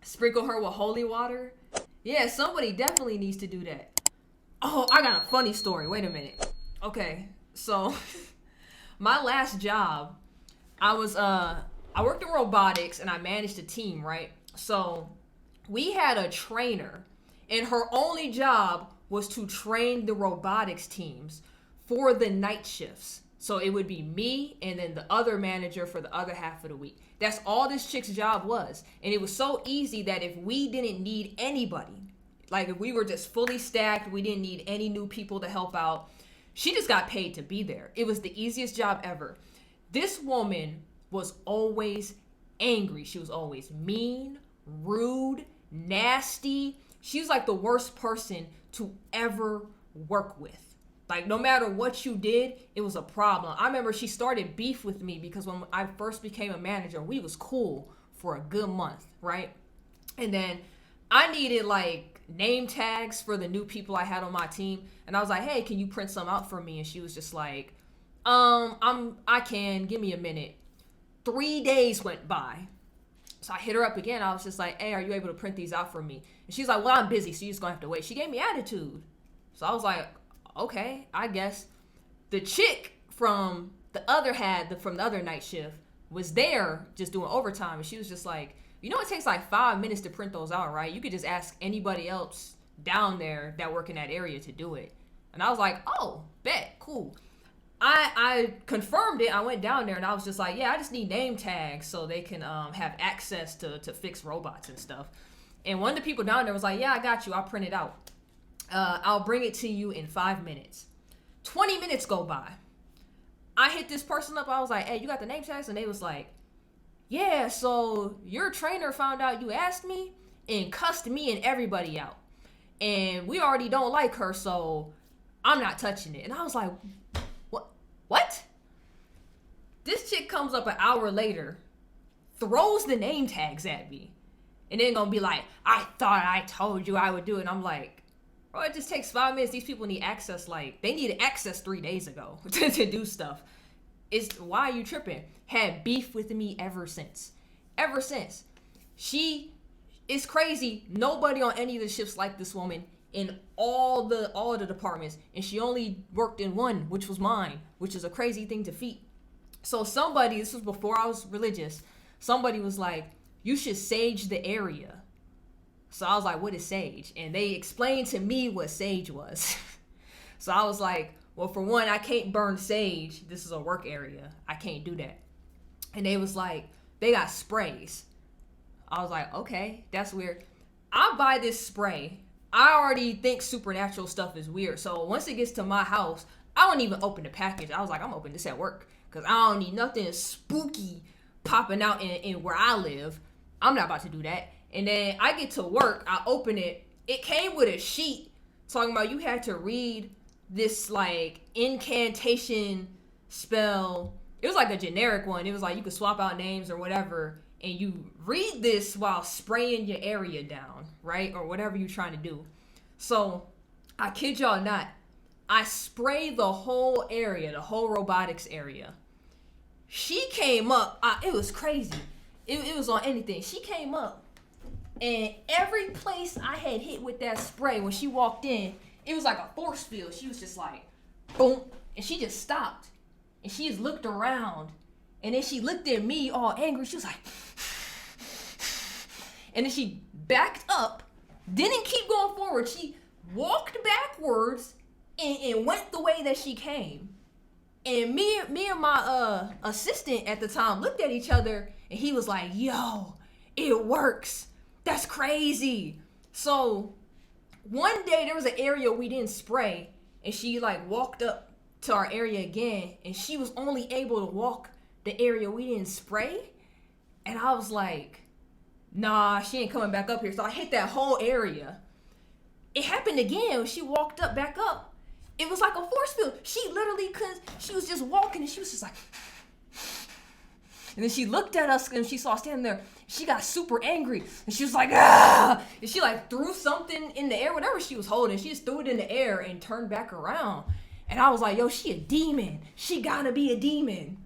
Sprinkle her with holy water. Yeah, somebody definitely needs to do that. Oh, I got a funny story. Wait a minute. Okay, so my last job, I worked in robotics and I managed a team, right? So we had a trainer, and her only job was to train the robotics teams for the night shifts. So it would be me and then the other manager for the other half of the week. That's all this chick's job was. And it was so easy that if we didn't need anybody, like if we were just fully stacked, we didn't need any new people to help out, she just got paid to be there. It was the easiest job ever. This woman was always angry. She was always mean, rude, nasty. She was like the worst person to ever work with. Like, no matter what you did, it was a problem. I remember she started beef with me because when I first became a manager, we was cool for a good month, right? And then I needed like name tags for the new people I had on my team. And I was like, hey, can you print some out for me? And she was just like, I can, give me a minute. 3 days went by. So I hit her up again. I was just like, hey, are you able to print these out for me? And she's like, well, I'm busy, so you're just gonna have to wait. She gave me attitude. So I was like, okay, I guess. The chick from the other night shift was there just doing overtime, and she was just like, you know, it takes like 5 minutes to print those out, right? You could just ask anybody else down there that work in that area to do it. And I was like, oh, bet, cool. I confirmed it. I went down there and I was just like, yeah, I just need name tags so they can have access to fix robots and stuff. And one of the people down there was like, yeah, I got you. I'll print it out. I'll bring it to you in 5 minutes. 20 minutes go by. I hit this person up. I was like, hey, you got the name tags? And they was like, yeah, so your trainer found out you asked me and cussed me and everybody out. And we already don't like her, so I'm not touching it. And I was like, what? This chick comes up an hour later, throws the name tags at me, and then gonna be like, I thought I told you I would do it. And I'm like, bro, it just takes 5 minutes. These people need access. Like, they needed access 3 days ago to do stuff. Why are you tripping? Had beef with me ever since. Ever since. It's crazy. Nobody on any of the shifts like this woman in all the departments, and she only worked in one, which was mine, which is a crazy thing to feat. So this was before I was religious, somebody was like, you should sage the area. So I was like, what is sage? And they explained to me what sage was. So I was like, well, for one, I can't burn sage. This is a work area. I can't do that. And they was like, they got sprays. I was like, okay, that's weird. I buy this spray. I already think supernatural stuff is weird. So once it gets to my house, I don't even open the package. I was like, I'm opening this at work because I don't need nothing spooky popping out in where I live. I'm not about to do that. And then I get to work, I open it. It came with a sheet talking about you had to read this like incantation spell. It was like a generic one. It was like you could swap out names or whatever. And you read this while spraying your area down, right? Or whatever you're trying to do. So, I kid y'all not. I sprayed the whole area, the whole robotics area. She came up. It was crazy. It was on anything. She came up. And every place I had hit with that spray, when she walked in, it was like a force field. She was just like, boom. And she just stopped. And she just looked around. And then she looked at me all angry. She was like, and then she backed up, didn't keep going forward. She walked backwards and went the way that she came. And me and my assistant at the time looked at each other, and he was like, yo, it works. That's crazy. So one day there was an area we didn't spray, and she like walked up to our area again, and she was only able to walk the area we didn't spray. And I was like, nah, she ain't coming back up here. So I hit that whole area. It happened again when she walked up back up. It was like a force field. She literally she was just walking and she was just like, and then she looked at us and she saw us standing there. She got super angry and she was like, ah, and she like threw something in the air, whatever she was holding. She just threw it in the air and turned back around. And I was like, yo, she a demon. She gotta be a demon.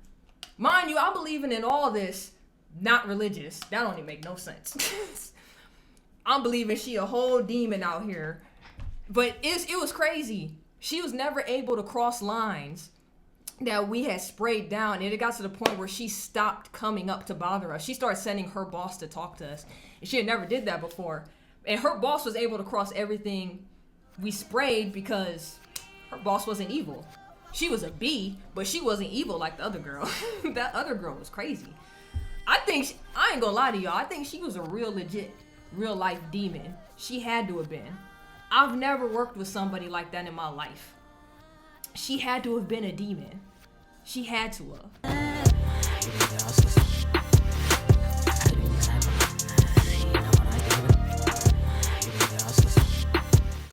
Mind you, I'm believing in all this, not religious. That don't even make no sense. I'm believing she a whole demon out here. But it was crazy. She was never able to cross lines that we had sprayed down, and it got to the point where she stopped coming up to bother us. She started sending her boss to talk to us, and she had never did that before. And her boss was able to cross everything we sprayed because her boss wasn't evil. She was a B, but she wasn't evil like the other girl. That other girl was crazy. I ain't gonna lie to y'all, I think she was a real legit, real life demon. She had to have been. I've never worked with somebody like that in my life. She had to have been a demon. She had to have.